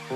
Up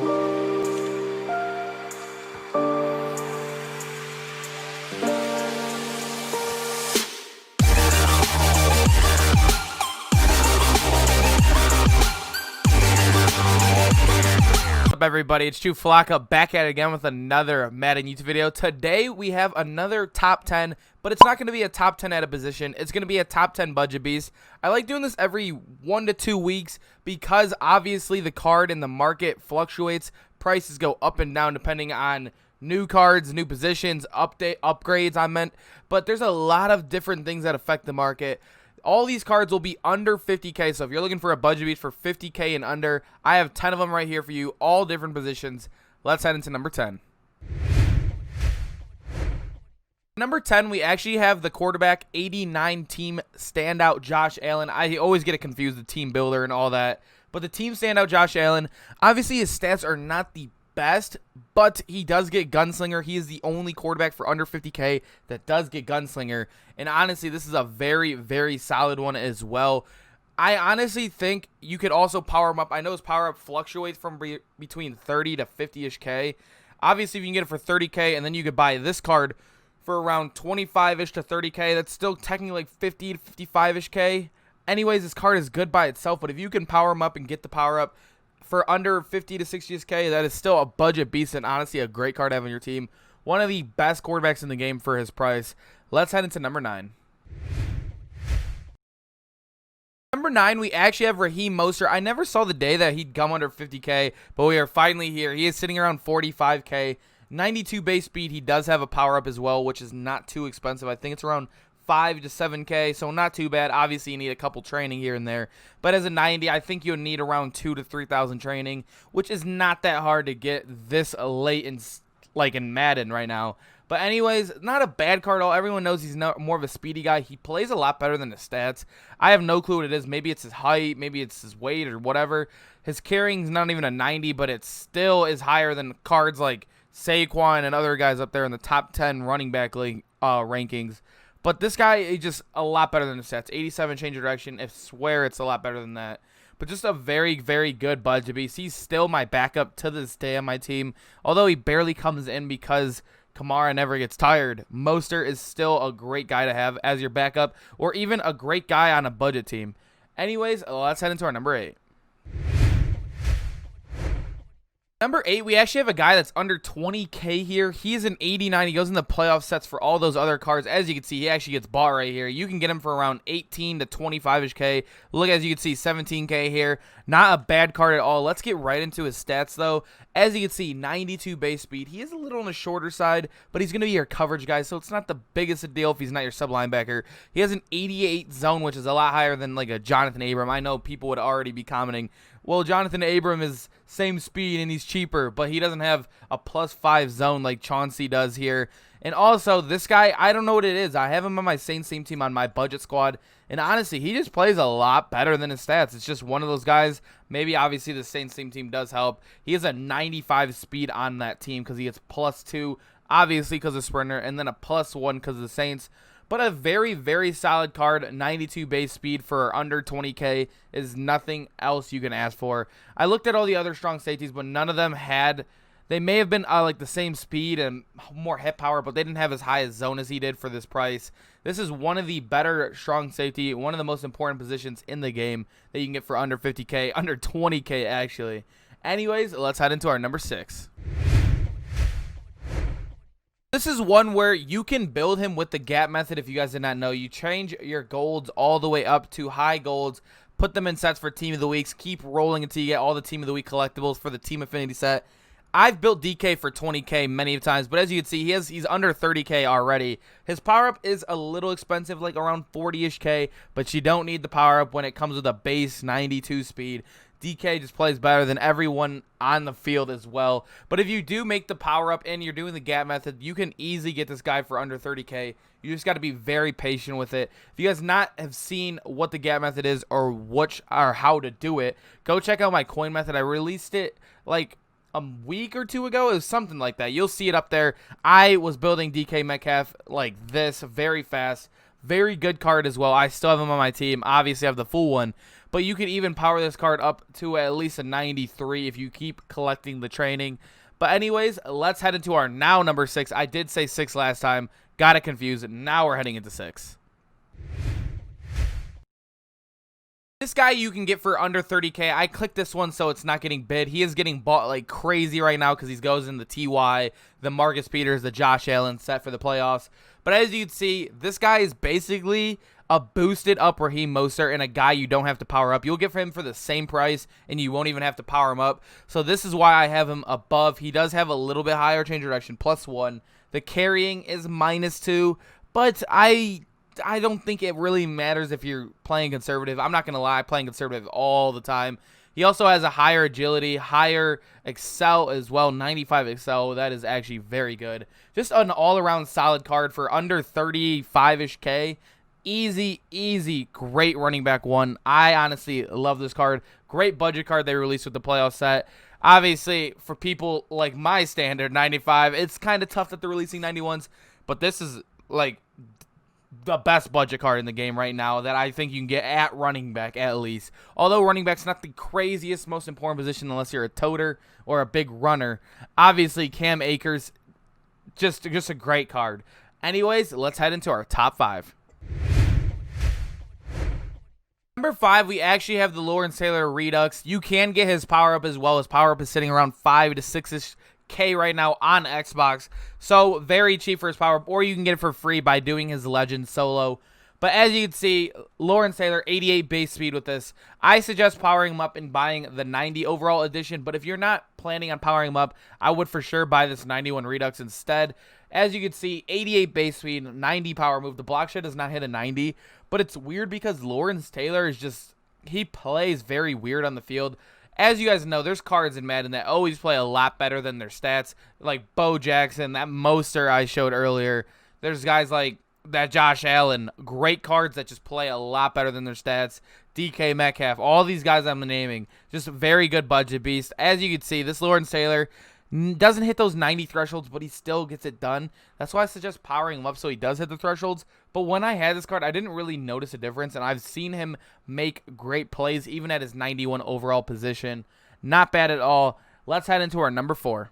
everybody, it's Drew Flocka back at it again with another Madden YouTube video. Today we have another top 10, but it's not going to be a top 10 at a position. It's going to be a top 10 budget beast. I like doing this every 1 to 2 weeks because obviously the card in the market fluctuates. Prices go up and down depending on new cards, new positions, upgrades I meant, but there's a lot of different things that affect the market. All these cards will be under 50K, so if you're looking for a budget beast for 50K and under, I have 10 of them right here for you, all different positions. Let's head into number 10. Number 10, we actually have the quarterback 89 team standout Josh Allen. I always get it confused, the team builder and all that, but the team standout Josh Allen, obviously his stats are not the best, but he does get gunslinger. He is the only quarterback for under 50K that does get gunslinger, and honestly this is a very, very solid one as well. I honestly think you could also power him up. I know his power up fluctuates from between 30 to 50ish K. Obviously if you can get it for 30K and then you could buy this card for around 25ish to 30K, that's still technically like 50 to 55ish K. Anyways, this card is good by itself, but if you can power him up and get the power up for under 50 to 60K, that is still a budget beast and honestly a great card to have on your team. One of the best quarterbacks in the game for his price. Let's head into number 9. Number 9, we actually have Raheem Mostert. I never saw the day that he'd come under 50K, but we are finally here. He is sitting around 45K. 92 base speed. He does have a power up as well, which is not too expensive. I think it's around 5 to 7K, so not too bad. Obviously, you need a couple training here and there, but as a 90, I think you'll need around 2,000 to 3,000 training, which is not that hard to get this late in Madden right now. But anyways, not a bad card at all. Everyone knows he's more of a speedy guy. He plays a lot better than his stats. I have no clue what it is. Maybe it's his height, maybe it's his weight or whatever. His carrying's not even a 90, but it still is higher than cards like Saquon and other guys up there in the top 10 running back league rankings. But this guy is just a lot better than the stats. 87 change of direction. I swear it's a lot better than that. But just a very, very good budget beast. He's still my backup to this day on my team. Although he barely comes in because Kamara never gets tired. Mostert is still a great guy to have as your backup. Or even a great guy on a budget team. Anyways, let's head into our number 8. Number 8, we actually have a guy that's under 20K here. He is an 89. He goes in the playoff sets for all those other cards. As you can see, he actually gets bought right here. You can get him for around 18 to 25ish K. Look, as you can see, 17K here. Not a bad card at all. Let's get right into his stats, though. As you can see, 92 base speed. He is a little on the shorter side, but he's going to be your coverage guy, so it's not the biggest a deal if he's not your sub linebacker. He has an 88 zone, which is a lot higher than like a Jonathan Abram. I know people would already be commenting, well, Jonathan Abram is same speed and he's cheaper, but he doesn't have a +5 zone like Chauncey does here. And also, this guy, I don't know what it is. I have him on my same team on my budget squad, and honestly, he just plays a lot better than his stats. It's just one of those guys. Maybe, obviously, the Saints team does help. He has a 95 speed on that team because he gets +2, obviously because of Sprinter, and then a +1 because of the Saints. But a very, very solid card. 92 base speed for under 20K is nothing else you can ask for. I looked at all the other strong safeties, but none of them had... They may have been like the same speed and more hit power, but they didn't have as high a zone as he did for this price. This is one of the better strong safety, one of the most important positions in the game that you can get for under 50K, under 20K actually. Anyways, let's head into our number 6. This is one where you can build him with the gap method. If you guys did not know, you change your golds all the way up to high golds, put them in sets for team of the weeks, keep rolling until you get all the team of the week collectibles for the team affinity set. I've built DK for 20K many times, but as you can see, he's under 30K already. His power-up is a little expensive, like around 40-ish K, but you don't need the power-up when it comes with a base 92 speed. DK just plays better than everyone on the field as well. But if you do make the power-up and you're doing the gap method, you can easily get this guy for under 30K. You just got to be very patient with it. If you guys not have seen what the gap method is or how to do it, go check out my coin method. I released it like a week or two ago. It was something like that. You'll see it up there. I was building DK Metcalf like this very fast. Very good card as well. I still have him on my team. Obviously, I have the full one. but you could even power this card up to at least a 93 if you keep collecting the training. But anyways, let's head into our now number 6. I did say 6 last time. Got it confused. Now we're heading into 6. This guy you can get for under 30K. I clicked this one so it's not getting bid. He is getting bought like crazy right now because he goes in the TY, the Marcus Peters, the Josh Allen set for the playoffs. But as you can see, this guy is basically a boosted up Raheem Mostert and a guy you don't have to power up. You'll get him for the same price and you won't even have to power him up. So this is why I have him above. He does have a little bit higher change reduction, +1. The carrying is -2, but I don't think it really matters if you're playing conservative. I'm not going to lie, playing conservative all the time. He also has a higher agility, higher excel as well, 95 excel. That is actually very good. Just an all-around solid card for under 35-ish K. Easy, great running back one. I honestly love this card. Great budget card they released with the playoff set. Obviously, for people like my standard, 95, it's kind of tough that they're releasing 91s, but this is like the best budget card in the game right now that I think you can get at running back at least. Although running back's not the craziest, most important position unless you're a toter or a big runner. Obviously, Cam Akers, just a great card. Anyways, let's head into our top 5. Number 5, we actually have the Lawrence Taylor Redux. You can get his power up as well. His power up is sitting around 5 to 6-ish K right now on Xbox, so very cheap for his power up, or you can get it for free by doing his Legend solo. But as you can see, Lawrence Taylor, 88 base speed with this. I suggest powering him up and buying the 90 overall edition, but if you're not planning on powering him up, I would for sure buy this 91 Redux instead. As you can see, 88 base speed, 90 power move. The block shed does not hit a 90, but it's weird because Lawrence Taylor is just, he plays very weird on the field. As you guys know, there's cards in Madden that always play a lot better than their stats, like Bo Jackson, that Mostert I showed earlier. There's guys like that Josh Allen, great cards that just play a lot better than their stats. DK Metcalf, all these guys I'm naming, just very good budget beast. As you can see, this Lawrence Taylor doesn't hit those 90 thresholds, but he still gets it done. That's why I suggest powering him up so he does hit the thresholds. But when I had this card, I didn't really notice a difference, and I've seen him make great plays even at his 91 overall position. Not bad at all. Let's head into our number 4.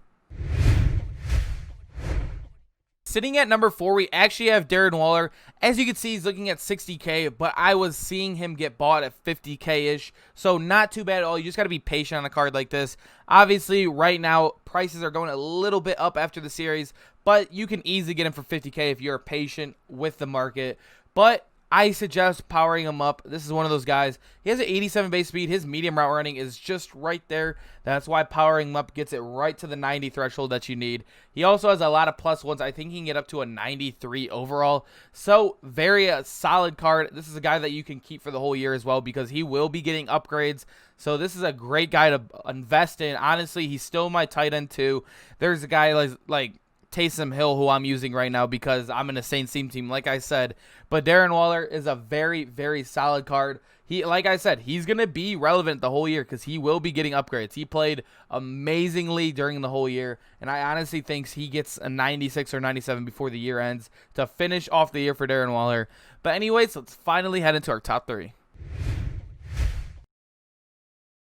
Sitting at number 4, we actually have Darren Waller. As you can see, he's looking at 60K, but I was seeing him get bought at 50K-ish, so not too bad at all. You just got to be patient on a card like this. Obviously, right now, prices are going a little bit up after the series, but you can easily get him for 50K if you're patient with the market. But I suggest powering him up. This is one of those guys. He has an 87 base speed. His medium route running is just right there. That's why powering him up gets it right to the 90 threshold that you need. He also has a lot of +1s. I think he can get up to a 93 overall. So very solid card. This is a guy that you can keep for the whole year as well because he will be getting upgrades. So this is a great guy to invest in. Honestly, he's still my tight end too. There's a guy like Taysom Hill, who I'm using right now because I'm in a Saints team, like I said. But Darren Waller is a very, very solid card. He, like I said, he's going to be relevant the whole year because he will be getting upgrades. He played amazingly during the whole year, and I honestly think he gets a 96 or 97 before the year ends to finish off the year for Darren Waller. But anyways, let's finally head into our top 3.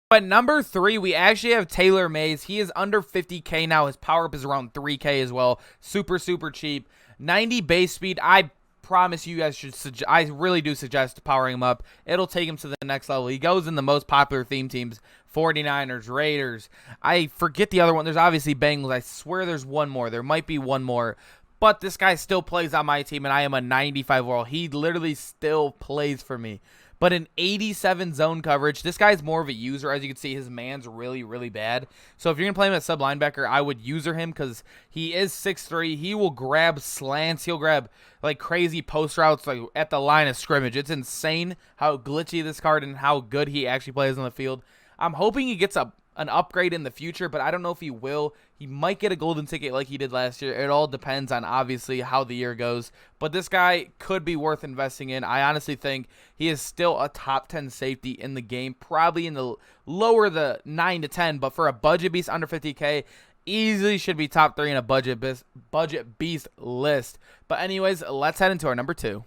But number 3, we actually have Taylor Mays. He is under 50K now. His power up is around 3K as well. Super cheap. 90 base speed. I promise you guys should. I really do suggest powering him up. It'll take him to the next level. He goes in the most popular theme teams: 49ers, Raiders. I forget the other one. There's obviously Bengals. I swear there's one more. There might be one more. But this guy still plays on my team, and I am a 95 overall. He literally still plays for me. But in 87 zone coverage, this guy's more of a user. As you can see, his man's really, really bad. So if you're going to play him at sub linebacker, I would user him because he is 6'3". He will grab slants. He'll grab like crazy post routes like at the line of scrimmage. It's insane how glitchy this card and how good he actually plays on the field. I'm hoping he gets an upgrade in the future, but I don't know if he will. He might get a golden ticket like he did last year. It all depends on, obviously, how the year goes. But this guy could be worth investing in. I honestly think he is still a top 10 safety in the game, probably in the lower the 9 to 10, but for a budget beast under 50K, easily should be top 3 in a budget beast list. But anyways, let's head into our number 2.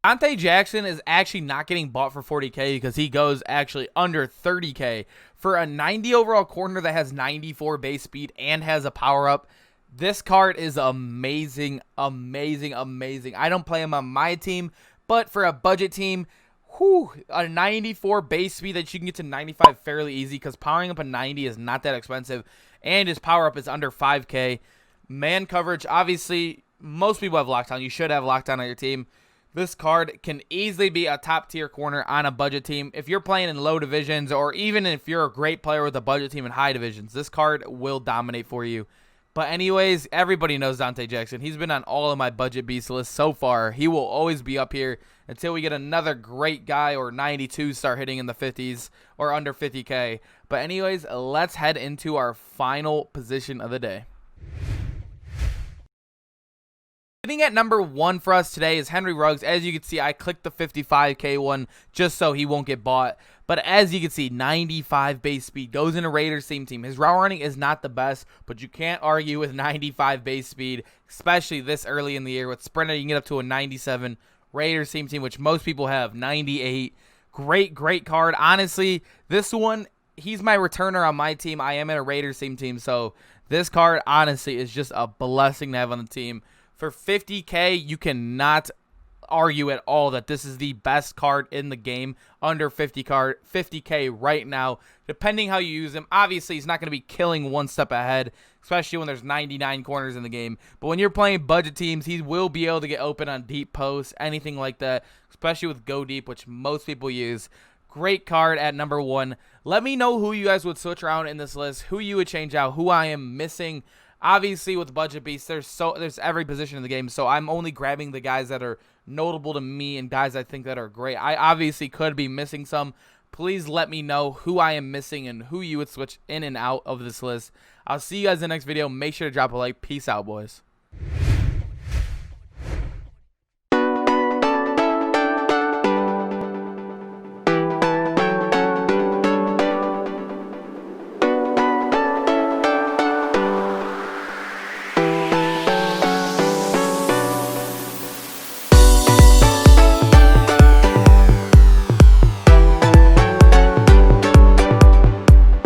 Donte Jackson is actually not getting bought for 40K because he goes actually under 30K. For a 90 overall corner that has 94 base speed and has a power-up, this card is amazing, amazing, amazing. I don't play him on my team, but for a budget team, a 94 base speed that you can get to 95 fairly easy because powering up a 90 is not that expensive, and his power-up is under 5K. Man coverage, obviously, most people have lockdown. You should have lockdown on your team. This card can easily be a top-tier corner on a budget team. If you're playing in low divisions, or even if you're a great player with a budget team in high divisions, this card will dominate for you. But anyways, everybody knows Donte Jackson. He's been on all of my budget beast lists so far. He will always be up here until we get another great guy or 92 start hitting in the 50s or under 50K. But anyways, let's head into our final position of the day. Sitting at number 1 for us today is Henry Ruggs. As you can see, I clicked the 55K one just so he won't get bought. But as you can see, 95 base speed, goes in a Raiders team. His route running is not the best, but you can't argue with 95 base speed, especially this early in the year. With Sprinter, you can get up to a 97. Raiders team, which most people have, 98. Great card. Honestly, this one, he's my returner on my team. I am in a Raiders team, so this card, honestly, is just a blessing to have on the team. For 50K, you cannot argue at all that this is the best card in the game under 50K right now, depending how you use him. Obviously, he's not going to be killing one step ahead, especially when there's 99 corners in the game. But when you're playing budget teams, he will be able to get open on deep posts, anything like that, especially with Go Deep, which most people use. Great card at number 1. Let me know who you guys would switch around in this list, who you would change out, who I am missing. Obviously, with Budget Beast, there's every position in the game, so I'm only grabbing the guys that are notable to me and guys I think that are great. I obviously could be missing some. Please let me know who I am missing and who you would switch in and out of this list. I'll see you guys in the next video. Make sure to drop a like. Peace out, boys.